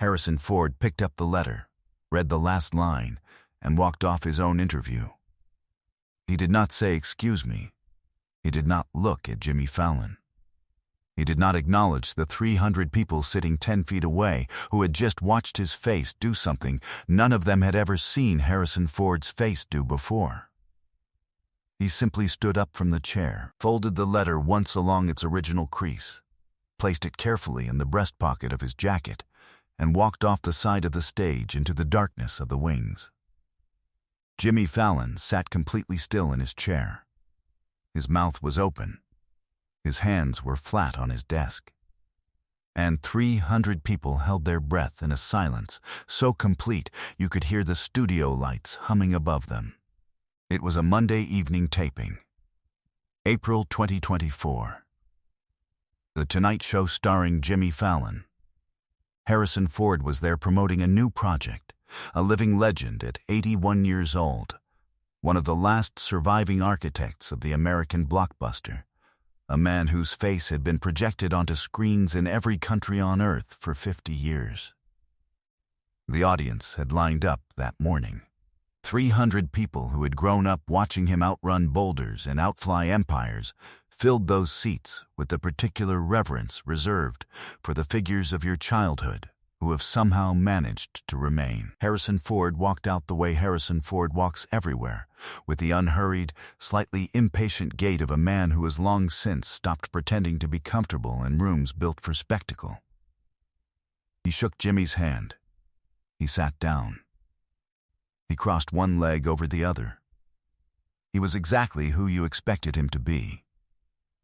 Harrison Ford picked up the letter, read the last line, and walked off his own interview. He did not say, "Excuse me." He did not look at Jimmy Fallon. He did not acknowledge the 300 people sitting 10 feet away who had just watched his face do something none of them had ever seen Harrison Ford's face do before. He simply stood up from the chair, folded the letter once along its original crease, placed it carefully in the breast pocket of his jacket, and walked off the side of the stage into the darkness of the wings. Jimmy Fallon sat completely still in his chair. His mouth was open. His hands were flat on his desk. And 300 people held their breath in a silence so complete you could hear the studio lights humming above them. It was a Monday evening taping. April 2024. The Tonight Show starring Jimmy Fallon. Harrison Ford was there promoting a new project, a living legend at 81 years old, one of the last surviving architects of the American blockbuster, a man whose face had been projected onto screens in every country on Earth for 50 years. The audience had lined up that morning. 300 people who had grown up watching him outrun boulders and outfly empires filled those seats with the particular reverence reserved for the figures of your childhood who have somehow managed to remain. Harrison Ford walked out the way Harrison Ford walks everywhere, with the unhurried, slightly impatient gait of a man who has long since stopped pretending to be comfortable in rooms built for spectacle. He shook Jimmy's hand. He sat down. He crossed one leg over the other. He was exactly who you expected him to be.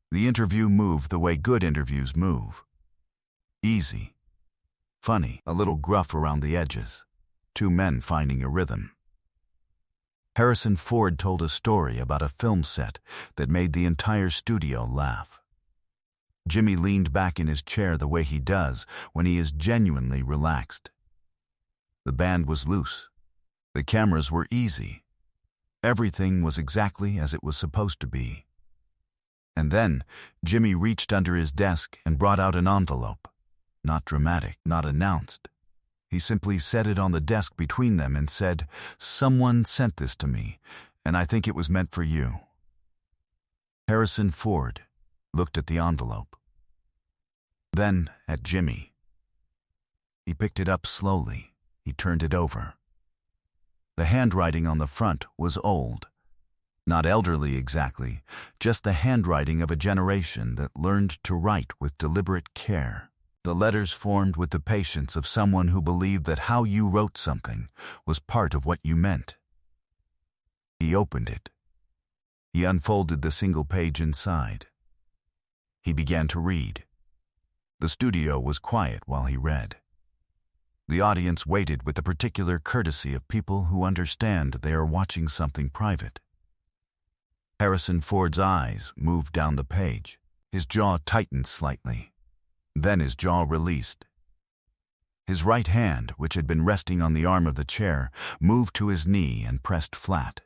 The interview moved the way good interviews move. Easy. Funny, a little gruff around the edges. Two men finding a rhythm. Harrison Ford told a story about a film set that made the entire studio laugh. Jimmy leaned back in his chair the way he does when he is genuinely relaxed. The band was loose. The cameras were easy. Everything was exactly as it was supposed to be. And then Jimmy reached under his desk and brought out an envelope. Not dramatic, not announced. He simply set it on the desk between them and said, "Someone sent this to me, and I think it was meant for you." Harrison Ford looked at the envelope. Then at Jimmy. He picked it up slowly. He turned it over. The handwriting on the front was old. Not elderly exactly, just the handwriting of a generation that learned to write with deliberate care. The letters formed with the patience of someone who believed that how you wrote something was part of what you meant. He opened it. He unfolded the single page inside. He began to read. The studio was quiet while he read. The audience waited with the particular courtesy of people who understand they are watching something private. Harrison Ford's eyes moved down the page. His jaw tightened slightly. Then his jaw released. His right hand, which had been resting on the arm of the chair, moved to his knee and pressed flat.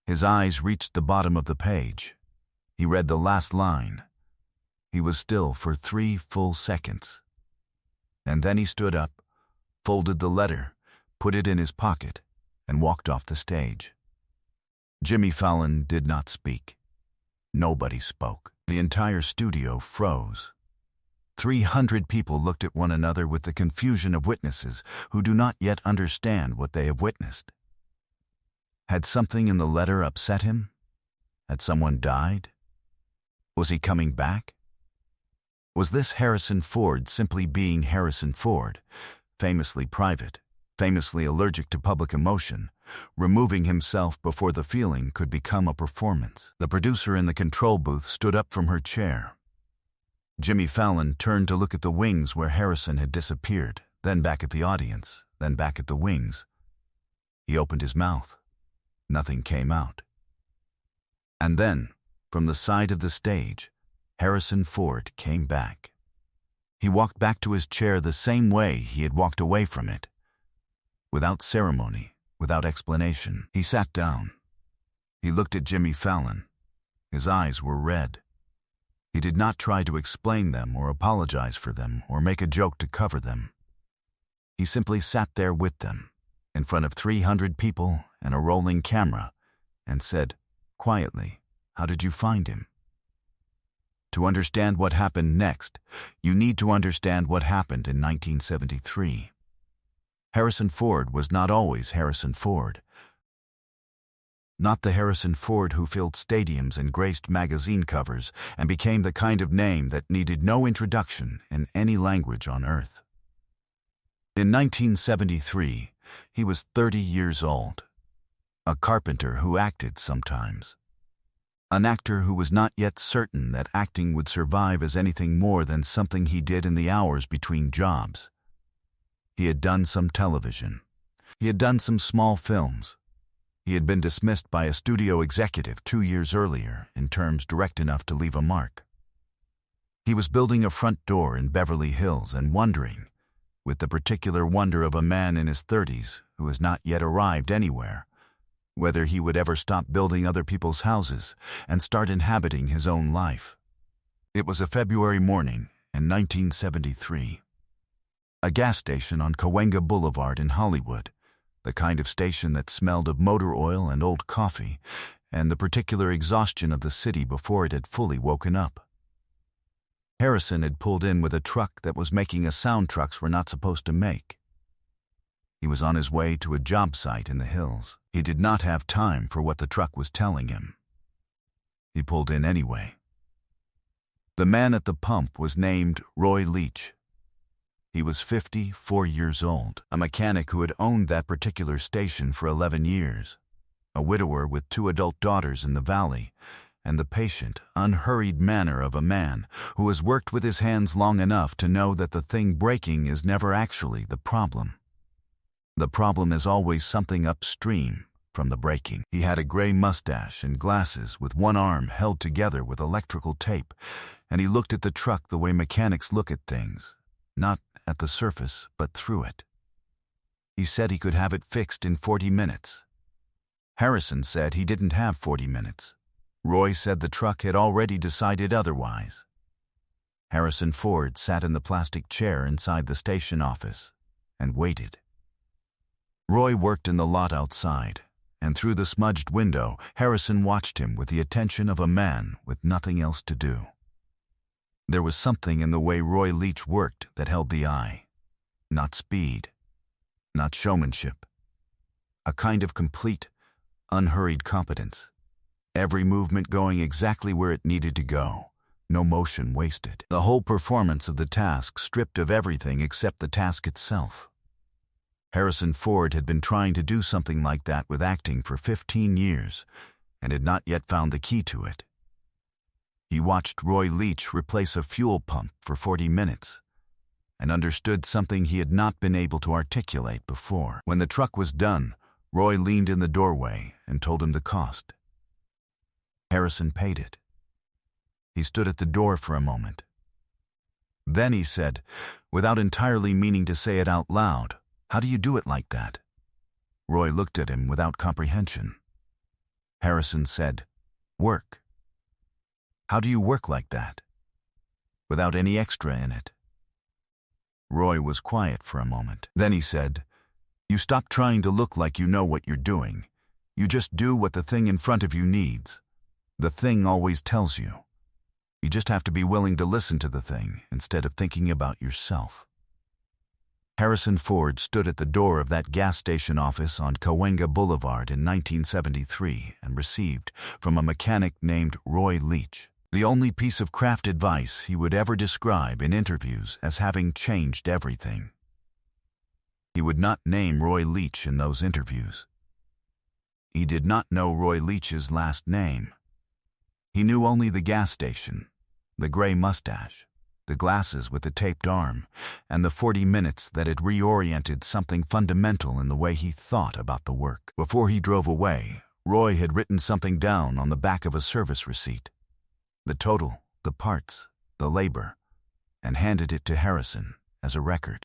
His eyes reached the bottom of the page. He read the last line. He was still for 3 full seconds. And then he stood up, folded the letter, put it in his pocket, and walked off the stage. Jimmy Fallon did not speak. Nobody spoke. The entire studio froze. 300 people looked at one another with the confusion of witnesses who do not yet understand what they have witnessed. Had something in the letter upset him? Had someone died? Was he coming back? Was this Harrison Ford simply being Harrison Ford, famously private, famously allergic to public emotion, removing himself before the feeling could become a performance? The producer in the control booth stood up from her chair. Jimmy Fallon turned to look at the wings where Harrison had disappeared, then back at the audience, then back at the wings. He opened his mouth. Nothing came out. And then, from the side of the stage, Harrison Ford came back. He walked back to his chair the same way he had walked away from it. Without ceremony, without explanation, he sat down. He looked at Jimmy Fallon. His eyes were red. He did not try to explain them or apologize for them or make a joke to cover them. He simply sat there with them, in front of 300 people and a rolling camera, and said, quietly, "How did you find him?" To understand what happened next, you need to understand what happened in 1973. Harrison Ford was not always Harrison Ford. Not the Harrison Ford who filled stadiums and graced magazine covers and became the kind of name that needed no introduction in any language on earth. In 1973, he was 30 years old, a carpenter who acted sometimes. An actor who was not yet certain that acting would survive as anything more than something he did in the hours between jobs. He had done some television. He had done some small films. He had been dismissed by a studio executive 2 years earlier in terms direct enough to leave a mark. He was building a front door in Beverly Hills and wondering, with the particular wonder of a man in his 30s who has not yet arrived anywhere, whether he would ever stop building other people's houses and start inhabiting his own life. It was a February morning in 1973. A gas station on Cahuenga Boulevard in Hollywood, the kind of station that smelled of motor oil and old coffee, and the particular exhaustion of the city before it had fully woken up. Harrison had pulled in with a truck that was making a sound trucks were not supposed to make. He was on his way to a job site in the hills. He did not have time for what the truck was telling him. He pulled in anyway. The man at the pump was named Roy Leach. He was 54 years old, a mechanic who had owned that particular station for 11 years, a widower with 2 adult daughters in the valley, and the patient, unhurried manner of a man who has worked with his hands long enough to know that the thing breaking is never actually the problem. The problem is always something upstream from the breaking. He had a gray mustache and glasses with one arm held together with electrical tape, and he looked at the truck the way mechanics look at things, not at the surface, but through it. He said he could have it fixed in 40 minutes. Harrison said he didn't have 40 minutes. Roy said the truck had already decided otherwise. Harrison Ford sat in the plastic chair inside the station office and waited. Roy worked in the lot outside, and through the smudged window, Harrison watched him with the attention of a man with nothing else to do. There was something in the way Roy Leach worked that held the eye. Not speed, not showmanship. A kind of complete, unhurried competence. Every movement going exactly where it needed to go, no motion wasted. The whole performance of the task stripped of everything except the task itself. Harrison Ford had been trying to do something like that with acting for 15 years and had not yet found the key to it. He watched Roy Leach replace a fuel pump for 40 minutes and understood something he had not been able to articulate before. When the truck was done, Roy leaned in the doorway and told him the cost. Harrison paid it. He stood at the door for a moment. Then he said, without entirely meaning to say it out loud, "How do you do it like that?" Roy looked at him without comprehension. Harrison said, "Work." "How do you work like that? Without any extra in it?" Roy was quiet for a moment. Then he said, "You stop trying to look like you know what you're doing. You just do what the thing in front of you needs. The thing always tells you. You just have to be willing to listen to the thing instead of thinking about yourself." Harrison Ford stood at the door of that gas station office on Cahuenga Boulevard in 1973 and received from a mechanic named Roy Leach the only piece of craft advice he would ever describe in interviews as having changed everything. He would not name Roy Leach in those interviews. He did not know Roy Leach's last name. He knew only the gas station, the gray mustache, the glasses with the taped arm, and the 40 minutes that had reoriented something fundamental in the way he thought about the work. Before he drove away, Roy had written something down on the back of a service receipt. The total, the parts, the labor, and handed it to Harrison as a record.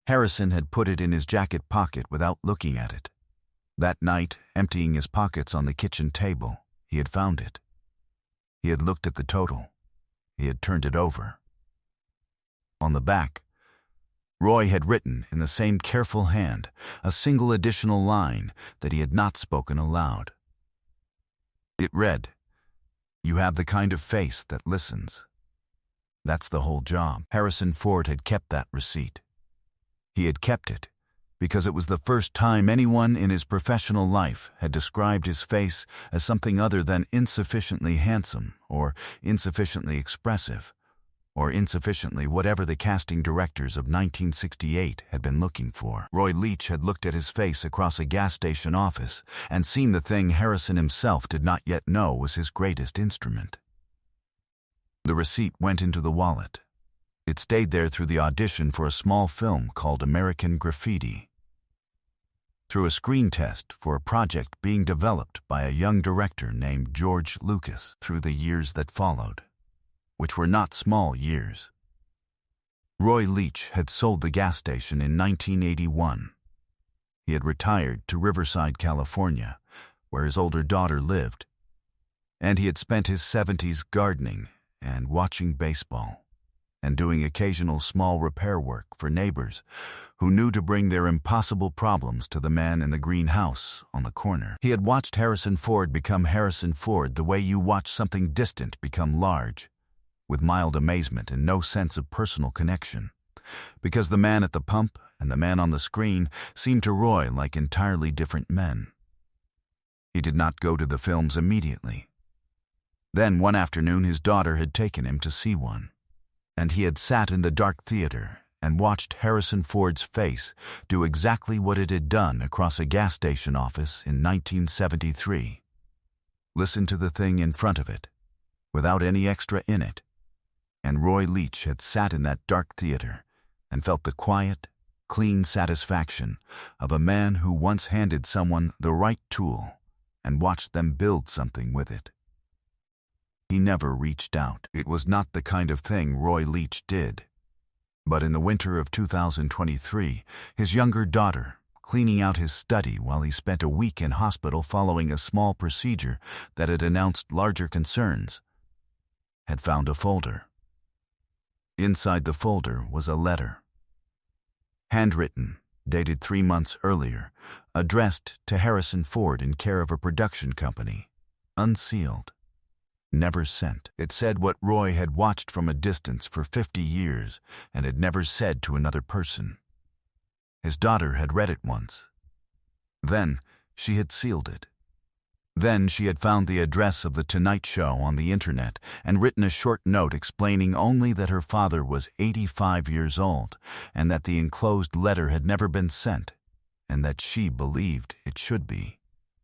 Harrison had put it in his jacket pocket without looking at it. That night, emptying his pockets on the kitchen table, he had found it. He had looked at the total. He had turned it over. On the back, Roy had written in the same careful hand a single additional line that he had not spoken aloud. It read, "You have the kind of face that listens." That's the whole job. Harrison Ford had kept that receipt. He had kept it because it was the first time anyone in his professional life had described his face as something other than insufficiently handsome or insufficiently expressive or insufficiently whatever the casting directors of 1968 had been looking for. Roy Leach had looked at his face across a gas station office and seen the thing Harrison himself did not yet know was his greatest instrument. The receipt went into the wallet. It stayed there through the audition for a small film called American Graffiti, through a screen test for a project being developed by a young director named George Lucas, through the years that followed, which were not small years. Roy Leach had sold the gas station in 1981. He had retired to Riverside, California, where his older daughter lived, and he had spent his 70s gardening and watching baseball, and doing occasional small repair work for neighbors who knew to bring their impossible problems to the man in the green house on the corner. He had watched Harrison Ford become Harrison Ford the way you watch something distant become large, with mild amazement and no sense of personal connection, because the man at the pump and the man on the screen seemed to Roy like entirely different men. He did not go to the films immediately. Then one afternoon his daughter had taken him to see one, and he had sat in the dark theater and watched Harrison Ford's face do exactly what it had done across a gas station office in 1973. Listen to the thing in front of it, without any extra in it. And Roy Leach had sat in that dark theater and felt the quiet, clean satisfaction of a man who once handed someone the right tool and watched them build something with it. He never reached out. It was not the kind of thing Roy Leach did. But in the winter of 2023, his younger daughter, cleaning out his study while he spent a week in hospital following a small procedure that had announced larger concerns, had found a folder. Inside the folder was a letter, handwritten, dated 3 months earlier, addressed to Harrison Ford in care of a production company, unsealed, never sent. It said what Roy had watched from a distance for 50 years and had never said to another person. His daughter had read it once. Then she had sealed it. Then she had found the address of The Tonight Show on the internet and written a short note explaining only that her father was 85 years old and that the enclosed letter had never been sent and that she believed it should be.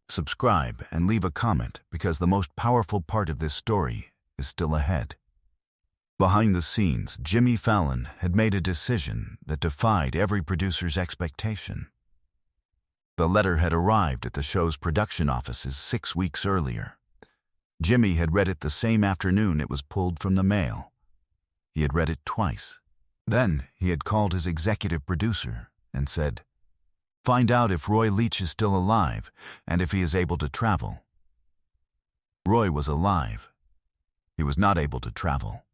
Subscribe and leave a comment because the most powerful part of this story is still ahead. Behind the scenes, Jimmy Fallon had made a decision that defied every producer's expectation. The letter had arrived at the show's production offices 6 weeks earlier. Jimmy had read it the same afternoon it was pulled from the mail. He had read it twice. Then he had called his executive producer and said, "Find out if Roy Leach is still alive and if he is able to travel." Roy was alive. He was not able to travel.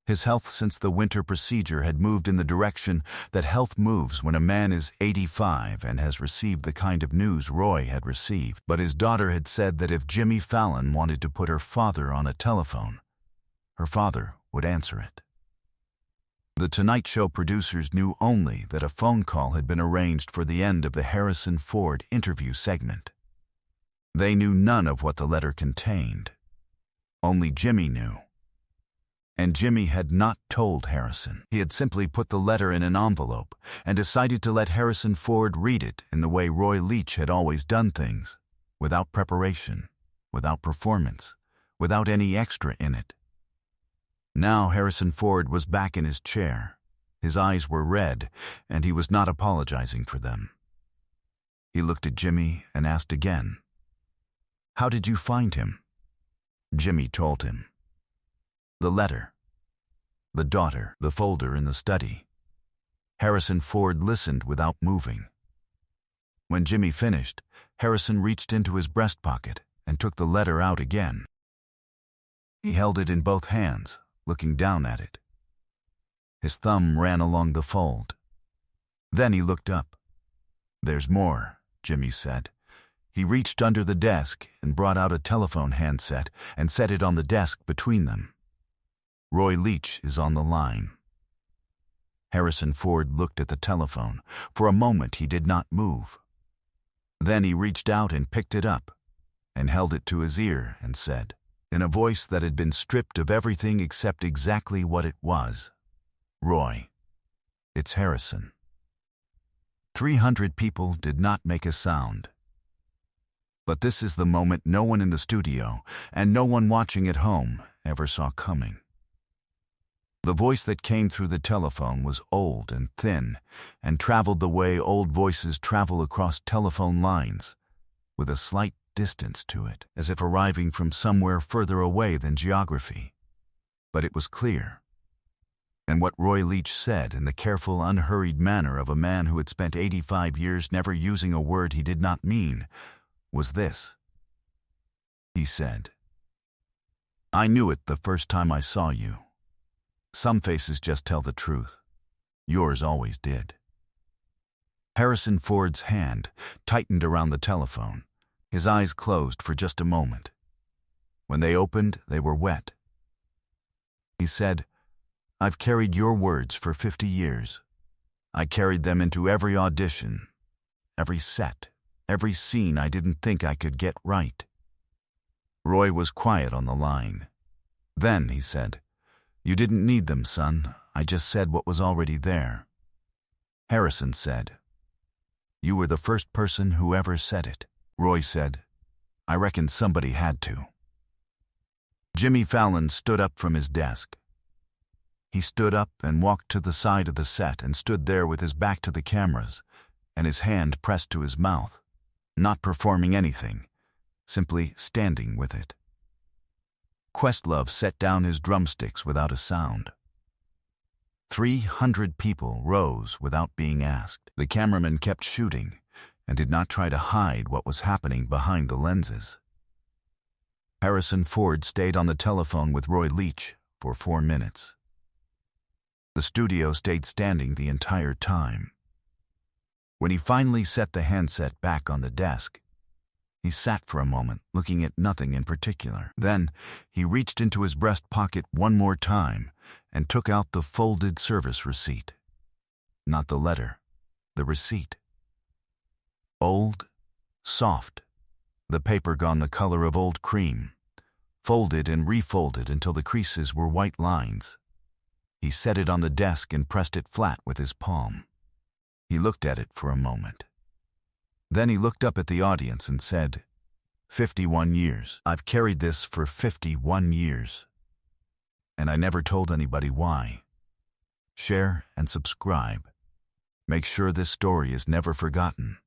His health since the winter procedure had moved in the direction that health moves when a man is 85 and has received the kind of news Roy had received. But his daughter had said that if Jimmy Fallon wanted to put her father on a telephone, her father would answer it. The Tonight Show producers knew only that a phone call had been arranged for the end of the Harrison Ford interview segment. They knew none of what the letter contained. Only Jimmy knew. And Jimmy had not told Harrison. He had simply put the letter in an envelope and decided to let Harrison Ford read it in the way Roy Leach had always done things, without preparation, without performance, without any extra in it. Now Harrison Ford was back in his chair. His eyes were red, and he was not apologizing for them. He looked at Jimmy and asked again, "How did you find him?" Jimmy told him. The letter, the daughter, the folder in the study. Harrison Ford listened without moving. When Jimmy finished, Harrison reached into his breast pocket and took the letter out again. He held it in both hands, looking down at it. His thumb ran along the fold. Then he looked up. "There's more," Jimmy said. He reached under the desk and brought out a telephone handset and set it on the desk between them. "Roy Leach is on the line." Harrison Ford looked at the telephone. For a moment he did not move. Then he reached out and picked it up and held it to his ear and said, in a voice that had been stripped of everything except exactly what it was, "Roy, it's Harrison." 300 people did not make a sound. But this is the moment no one in the studio and no one watching at home ever saw coming. The voice that came through the telephone was old and thin and traveled the way old voices travel across telephone lines, with a slight distance to it, as if arriving from somewhere further away than geography. But it was clear. And what Roy Leach said in the careful, unhurried manner of a man who had spent 85 years never using a word he did not mean was this. He said, "I knew it the first time I saw you. Some faces just tell the truth. Yours always did." Harrison Ford's hand tightened around the telephone. His eyes closed for just a moment. When they opened, they were wet. He said, "I've carried your words for 50 years. I carried them into every audition, every set, every scene I didn't think I could get right." Roy was quiet on the line. Then he said, "You didn't need them, son. I just said what was already there." Harrison said, "You were the first person who ever said it." Roy said, "I reckon somebody had to." Jimmy Fallon stood up from his desk. He stood up and walked to the side of the set and stood there with his back to the cameras and his hand pressed to his mouth, not performing anything, simply standing with it. Questlove set down his drumsticks without a sound. 300 people rose without being asked. The cameraman kept shooting and did not try to hide what was happening behind the lenses. Harrison Ford stayed on the telephone with Roy Leach for 4 minutes. The studio stayed standing the entire time. When he finally set the handset back on the desk, he sat for a moment, looking at nothing in particular. Then he reached into his breast pocket one more time and took out the folded service receipt. Not the letter, the receipt. Old, soft, the paper gone the color of old cream, folded and refolded until the creases were white lines. He set it on the desk and pressed it flat with his palm. He looked at it for a moment. Then he looked up at the audience and said, 51 years. I've carried this for 51 years. And I never told anybody why. Share and subscribe. Make sure this story is never forgotten."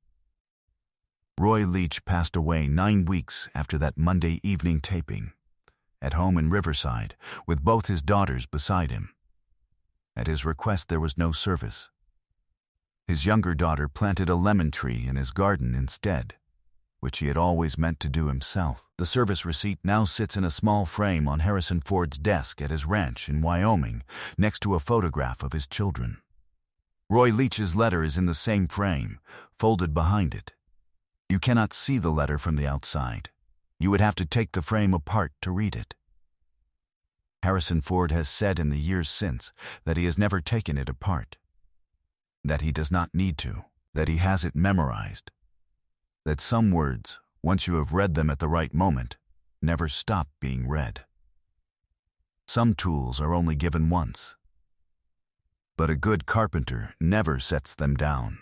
Roy Leach passed away 9 weeks after that Monday evening taping, at home in Riverside, with both his daughters beside him. At his request, there was no service. His younger daughter planted a lemon tree in his garden instead, which he had always meant to do himself. The service receipt now sits in a small frame on Harrison Ford's desk at his ranch in Wyoming, next to a photograph of his children. Roy Leach's letter is in the same frame, folded behind it. You cannot see the letter from the outside. You would have to take the frame apart to read it. Harrison Ford has said in the years since that he has never taken it apart, that he does not need to, that he has it memorized, that some words, once you have read them at the right moment, never stop being read. Some tools are only given once, but a good carpenter never sets them down.